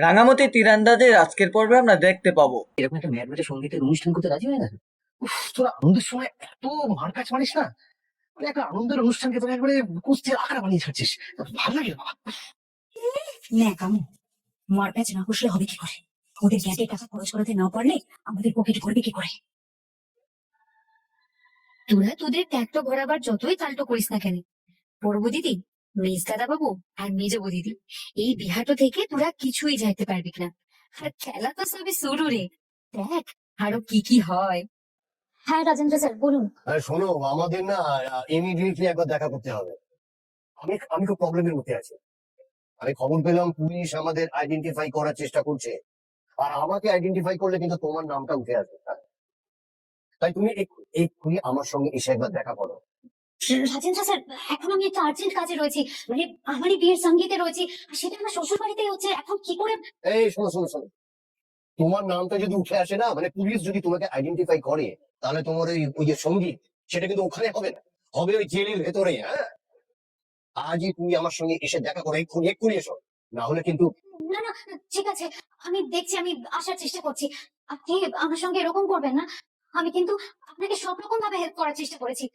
রাঙামাটি তীরন্দাজের আজকের পর্বে আমরা দেখতে পাবো এরকম একটা ম্যাট ম্যাচে সঙ্গীতের অনুষ্ঠান করতে রাজি হয় না। উফ, তোরা আনন্দের সময় এত মারপ্যাচ মারিস না, মানে একটা আনন্দের অনুষ্ঠানকে তোরা একবারে কুস্তির আখড়া বানিয়ে ছাড়ছিস। ভালো লাগে বাবা। ন্যাকামো, মারপ্যাচ না কষলে হবে কি করে? ওদের গ্যাটে টাকা খরচ করাতে না পারলে আমাদের পকেটে করবে কি করে? তোরা তোদের ট্যাগটা ভরাবার যতই তালটো করিস না কেন, পড়বো দিদি, মেজ দাদা বাবু আর মেজবু দিদি, এই বিহাটো থেকে তোরা কিছুই যাইতে পারবি না। আর খেলা তো সবে শুরু রে, দেখ আরো কি কি হয়। হ্যাঁ রাজেন্দ্র স্যার বলুন। আরে শোনো, আমাদের না ইমিডিয়েটলি একবার দেখা করতে হবে। আমি আমি খুব প্রবলেমের মধ্যে আছি। আমি খবর পেলাম পুলিশ আমাদের আইডেন্টিফাই করার চেষ্টা করছে, আর আমাকে আইডেন্টিফাই করলে কিন্তু তোমার নামটা উঠে আসবে। তাই তুমি এক্ষুনি আমার সঙ্গে এসে একবার দেখা করো। রাজেন্দ্র স্যার, এখন আমি একটা আর্জেন্ট কাজে রয়েছি, মানে আমারই বিয়ের সঙ্গীতে রয়েছি, আর সেটা আমার শ্বশুর বাড়িতেই হচ্ছে, এখন কি করে? এই শোনো শোনো শোনো, তোমার নামটা যদি উঠে আসে না, মানে পুলিশ যদি তোমাকে আইডেন্টিফাই করে, তাহলে তোমার ওই যে সঙ্গীত, সেটা কিন্তু ওখানে হবে না, হবে ওই জেলের ভেতরে। হ্যাঁ, আজই তুমি আমার সঙ্গে এসে দেখা করো, এক্ষুনি এক্ষুনি এসো, না হলে কিন্তু। না না, ঠিক আছে, আমি দেখছি, আমি আসার চেষ্টা করছি। আপনি আমার সঙ্গে এরকম করবেন না, আমি কিন্তু আপনাকে সব রকম ভাবে হেল্প করার চেষ্টা করেছি।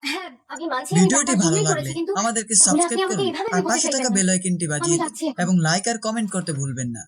হ্যাঁ আমি মানছি, আমি ভিডিওটি টাকার ভালো জন্যই লাগলে করেছি, কিন্তু আমাদেরকে তাহলে আপনি সাবস্ক্রাইব আমাকে করুন এইভাবে আর বিপদে পাশে থাকা ফেলবেন না। বেল আইকনটি আমি বাজিয়ে দিন যাচ্ছি এখন। এবং লাইক আর কমেন্ট করতে ভুলবেন না।